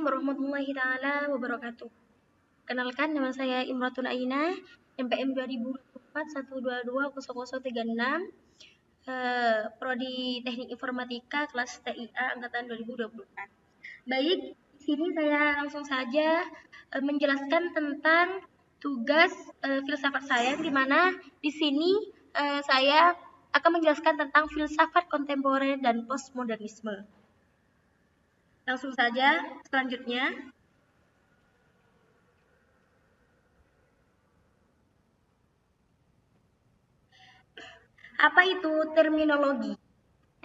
warahmatullahi taala wabarakatuh. Kenalkan, nama saya Imratul Aina, MPM 2024 122 0036, Prodi Teknik Informatika kelas TIA angkatan 2024. Baik, di sini saya langsung saja menjelaskan tentang tugas filsafat saya, di mana di sini saya akan menjelaskan tentang filsafat kontemporer dan postmodernisme. Langsung saja, selanjutnya. Apa itu terminologi?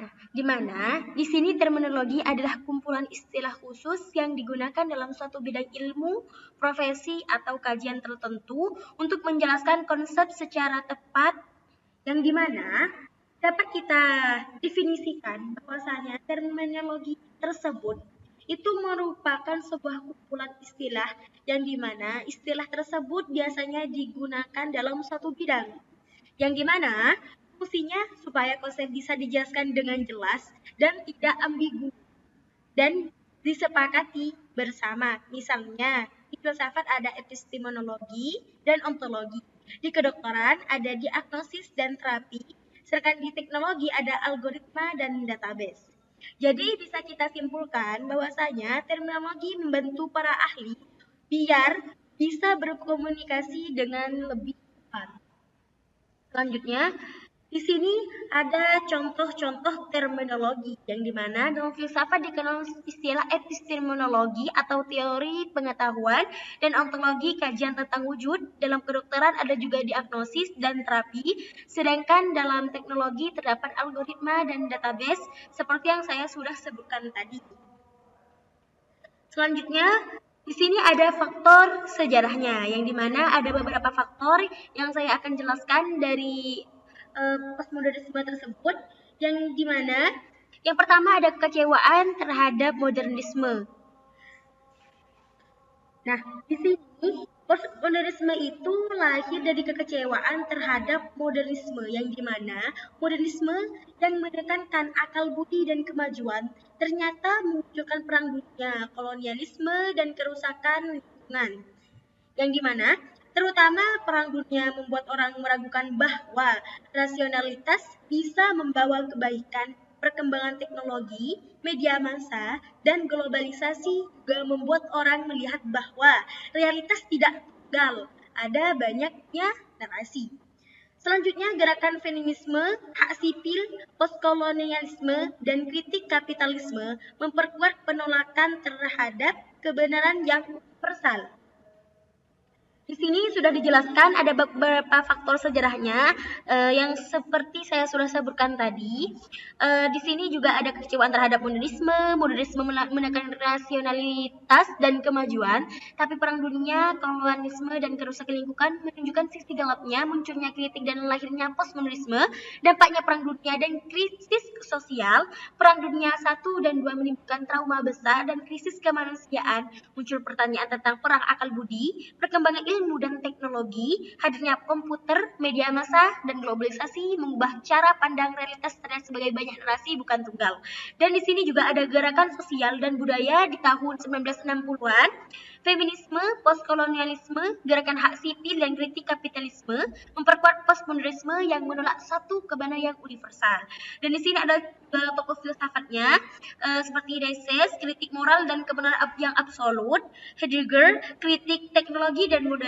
Nah, di mana di sini terminologi adalah kumpulan istilah khusus yang digunakan dalam suatu bidang ilmu, profesi, atau kajian tertentu untuk menjelaskan konsep secara tepat, yang di mana dapat kita definisikan bahwasanya terminologi tersebut itu merupakan sebuah kumpulan istilah yang di mana istilah tersebut biasanya digunakan dalam suatu bidang, yang dimana fungsinya supaya konsep bisa dijelaskan dengan jelas dan tidak ambigu dan disepakati bersama. Misalnya, di filsafat ada epistemologi dan ontologi. Di kedokteran ada diagnosis dan terapi, sedangkan di teknologi ada algoritma dan database. Jadi bisa kita simpulkan bahwasanya terminologi membantu para ahli biar bisa berkomunikasi dengan lebih tepat. Selanjutnya, di sini ada contoh-contoh terminologi, yang dimana dalam filsafat dikenal istilah epistemologi atau teori pengetahuan dan ontologi kajian tentang wujud. Dalam kedokteran ada juga diagnosis dan terapi, sedangkan dalam teknologi terdapat algoritma dan database seperti yang saya sudah sebutkan tadi. Selanjutnya, di sini ada faktor sejarahnya, yang dimana ada beberapa faktor yang saya akan jelaskan dari postmodernisme tersebut, yang dimana yang pertama ada kekecewaan terhadap modernisme. Nah, di sini postmodernisme itu lahir dari kekecewaan terhadap modernisme, yang dimana modernisme yang menekankan akal budi dan kemajuan ternyata memunculkan perang dunia, kolonialisme, dan kerusakan lingkungan, yang dimana terutama perang dunia membuat orang meragukan bahwa rasionalitas bisa membawa kebaikan. Perkembangan teknologi, media massa, dan globalisasi juga membuat orang melihat bahwa realitas tidak tunggal, ada banyaknya narasi. Selanjutnya, gerakan feminisme, hak sipil, postkolonialisme, dan kritik kapitalisme memperkuat penolakan terhadap kebenaran yang universal. Di sini sudah dijelaskan ada beberapa faktor sejarahnya yang seperti saya sudah sebutkan tadi. Di sini juga ada kekecewaan terhadap modernisme. Modernisme menekan rasionalitas dan kemajuan, tapi perang dunia, kolonialisme, dan kerusakan lingkungan menunjukkan sisi gelapnya, munculnya kritik dan lahirnya postmodernisme. Dampaknya perang dunia dan krisis sosial. Perang dunia 1 dan 2 menimbulkan trauma besar dan krisis kemanusiaan. Muncul pertanyaan tentang perang akal budi, perkembangan ilmu dan teknologi, hadirnya komputer, media massa, dan globalisasi mengubah cara pandang realitas terlihat sebagai banyak narasi bukan tunggal. Dan di sini juga ada gerakan sosial dan budaya di tahun 1960-an, feminisme, postkolonialisme, gerakan hak sipil, dan kritik kapitalisme memperkuat postmodernisme yang menolak satu kebenaran yang universal. Dan di sini ada tokoh filsafatnya seperti Mises, kritik moral dan kebenaran yang absolut, Heidegger, kritik teknologi dan modern,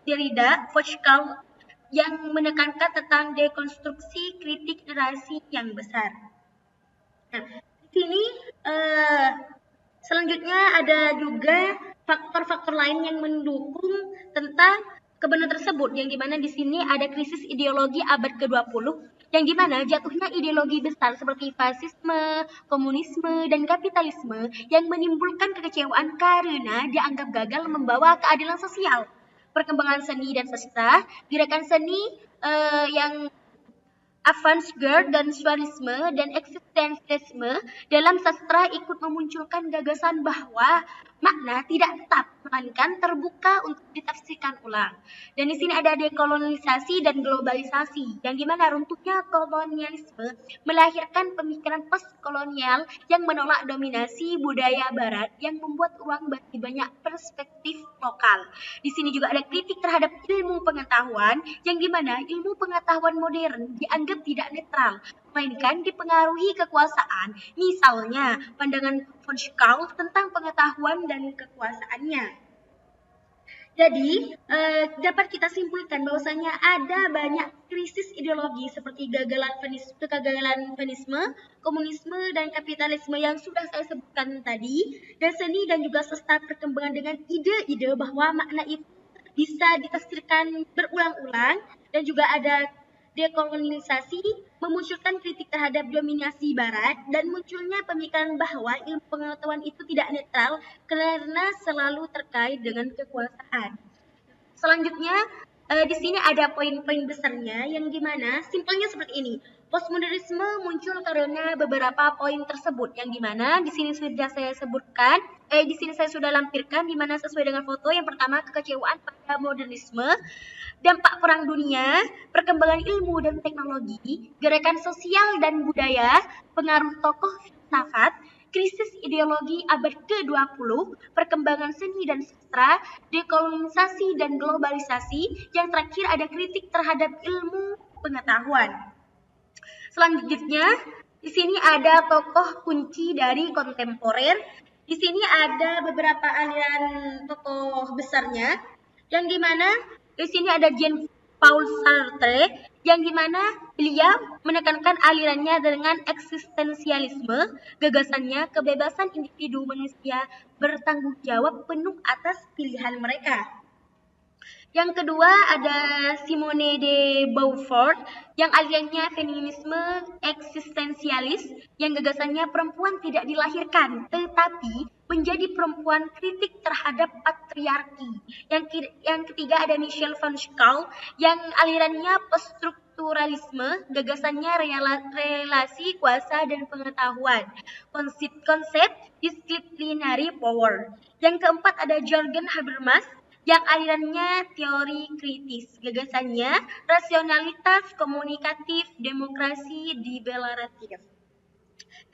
Derrida, Foucault yang menekankan tentang dekonstruksi kritik narasi yang besar. Nah, di sini selanjutnya ada juga faktor-faktor lain yang mendukung tentang kebenaran tersebut, yang dimana di sini ada krisis ideologi abad ke-20, yang dimana jatuhnya ideologi besar seperti fasisme, komunisme, dan kapitalisme yang menimbulkan kekecewaan karena dianggap gagal membawa keadilan sosial. Perkembangan seni dan sastra, gerakan seni yang Avant-garde dan surrealisme dan eksistensialisme dalam sastra ikut memunculkan gagasan bahwa makna tidak tetap, melainkan terbuka untuk ditafsirkan ulang. Dan di sini ada dekolonisasi dan globalisasi, yang dimana runtuhnya kolonialisme melahirkan pemikiran postkolonial yang menolak dominasi budaya Barat yang membuat ruang bagi banyak perspektif lokal. Di sini juga ada kritik terhadap ilmu pengetahuan, yang dimana ilmu pengetahuan modern dianggap tidak netral, melainkan dipengaruhi kekuasaan. Misalnya, pandangan von Schaal tentang pengetahuan dan kekuasaannya. Jadi, dapat kita simpulkan bahwasanya ada banyak krisis ideologi seperti kegagalan feminisme, komunisme, dan kapitalisme yang sudah saya sebutkan tadi, dan seni dan juga serta perkembangan dengan ide-ide bahwa makna itu bisa ditafsirkan berulang-ulang, dan juga ada dekolonisasi memunculkan kritik terhadap dominasi Barat dan munculnya pemikiran bahwa ilmu pengetahuan itu tidak netral karena selalu terkait dengan kekuasaan. Selanjutnya, di sini ada poin-poin besarnya yang dimana simpelnya seperti ini. Postmodernisme muncul karena beberapa poin tersebut yang dimana di sini sudah saya sebutkan, di sini saya sudah lampirkan di mana sesuai dengan foto. Yang pertama, kekecewaan pada modernisme, dampak perang dunia, perkembangan ilmu dan teknologi, gerakan sosial dan budaya, pengaruh tokoh filsafat, krisis ideologi abad ke-20, perkembangan seni dan sastra, dekolonisasi dan globalisasi, yang terakhir ada kritik terhadap ilmu pengetahuan. Selanjutnya, di sini ada tokoh kunci dari kontemporer. Di sini ada beberapa aliran tokoh besarnya, yang dimana di sini ada Jean-Paul Sartre, yang dimana beliau menekankan alirannya dengan eksistensialisme, gagasannya kebebasan individu manusia bertanggung jawab penuh atas pilihan mereka. Yang kedua ada Simone de Beaufort, yang alirannya feminisme eksistensialis, yang gagasannya perempuan tidak dilahirkan, tetapi menjadi perempuan kritik terhadap patriarki. Yang ketiga ada Michel von Schaal, yang alirannya poststrukturalisme, gagasannya relasi kuasa dan pengetahuan, konsep disciplinary power. Yang keempat ada Jürgen Habermas, yang alirannya teori kritis, gagasannya rasionalitas komunikatif, demokrasi deklaratif.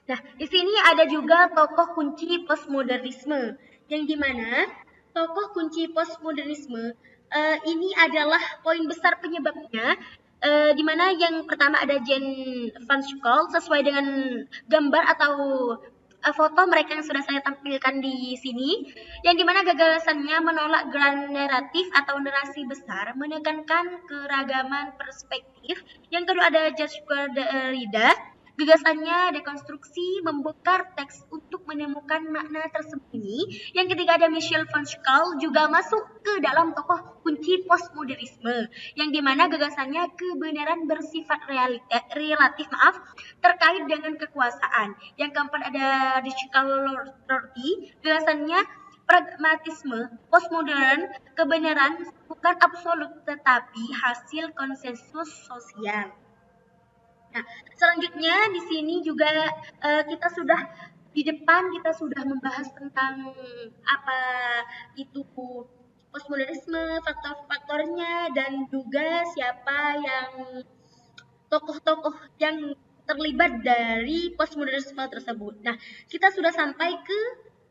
Nah, di sini ada juga tokoh kunci postmodernisme, yang dimana tokoh kunci postmodernisme ini adalah poin besar penyebabnya, di mana yang pertama ada Jean van Schaal, sesuai dengan gambar atau foto mereka yang sudah saya tampilkan di sini, yang dimana gagasannya menolak grand naratif atau narasi besar, menekankan keragaman perspektif. Yang kedua ada Jacques Derrida, gagasannya dekonstruksi, membongkar teks untuk menemukan makna tersembunyi. Yang ketiga ada Michel von Schaal, juga masuk ke dalam tokoh kunci postmodernisme, yang dimana gagasannya kebenaran bersifat relatif terkait dengan kekuasaan. Yang keempat ada Rorty, gagasannya pragmatisme postmodern, kebenaran bukan absolut tetapi hasil konsensus sosial. Nah, selanjutnya di sini juga kita sudah di depan kita sudah membahas tentang apa itu postmodernisme, faktor-faktornya, dan juga siapa yang tokoh-tokoh yang terlibat dari postmodernisme tersebut. Nah, kita sudah sampai ke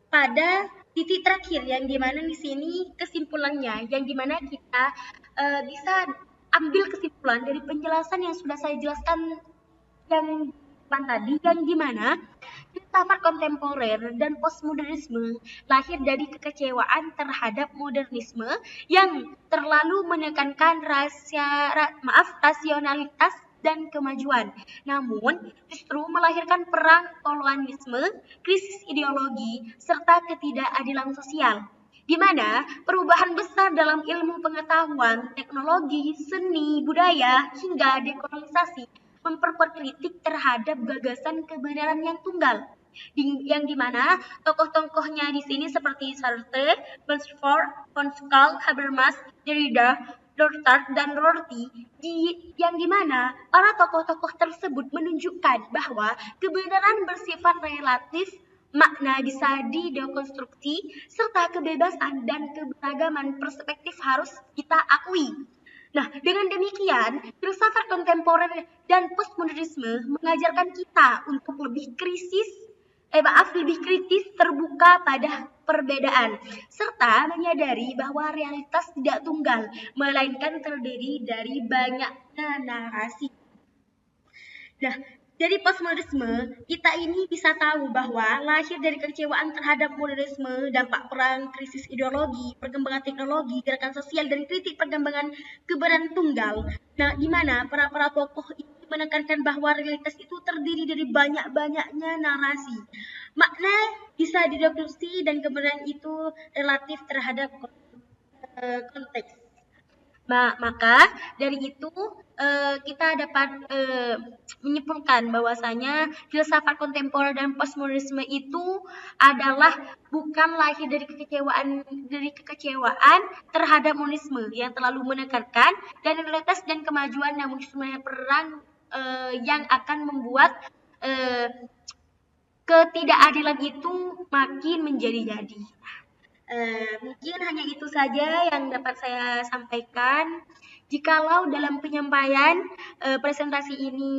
pada titik terakhir yang dimana di sini kesimpulannya, yang dimana kita bisa ambil kesimpulan dari penjelasan yang sudah saya jelaskan yang tadi, yang dimana filsafat kontemporer dan postmodernisme lahir dari kekecewaan terhadap modernisme yang terlalu menekankan rasionalitas dan kemajuan, namun justru melahirkan perang kolonialisme, krisis ideologi, serta ketidakadilan sosial, di mana perubahan besar dalam ilmu pengetahuan, teknologi, seni, budaya, hingga dekolonisasi memperkuat kritik terhadap gagasan kebenaran yang tunggal, yang dimana tokoh-tokohnya di sini seperti Sartre, Beaufort, von Schaal, Habermas, Derrida, Dortmund dan Rorty, yang dimana para tokoh-tokoh tersebut menunjukkan bahwa kebenaran bersifat relatif, makna bisa didekonstruksi, serta kebebasan dan keberagaman perspektif harus kita akui. Nah, dengan demikian, filsafat kontemporer dan postmodernisme mengajarkan kita untuk lebih lebih kritis, terbuka pada perbedaan, serta menyadari bahwa realitas tidak tunggal, melainkan terdiri dari banyaknya narasi. Nah, dari postmodernisme, kita ini bisa tahu bahwa lahir dari kekecewaan terhadap modernisme, dampak perang, krisis ideologi, perkembangan teknologi, gerakan sosial, dan kritik perkembangan kebenaran tunggal. Nah, di mana para tokoh ini menekankan bahwa realitas itu terdiri dari banyak-banyaknya narasi. Makna bisa dideduksi dan kebenaran itu relatif terhadap konteks. Maka dari itu kita dapat menyimpulkan bahwasanya filsafat kontemporer dan postmodernisme itu adalah bukan lahir dari kekecewaan terhadap monisme yang terlalu menekankan dan realitas dan kemajuan yang mungkin perang yang akan membuat ketidakadilan itu makin menjadi-jadi. Mungkin hanya itu saja yang dapat saya sampaikan. Jikalau dalam penyampaian presentasi ini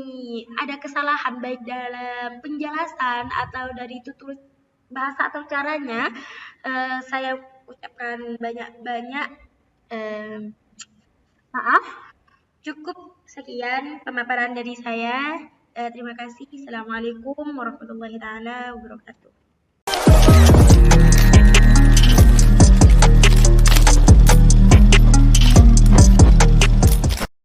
ada kesalahan baik dalam penjelasan atau dari tutur bahasa atau caranya, saya ucapkan banyak-banyak maaf. Cukup sekian pemaparan dari saya. Terima kasih. Assalamualaikum warahmatullahi wabarakatuh.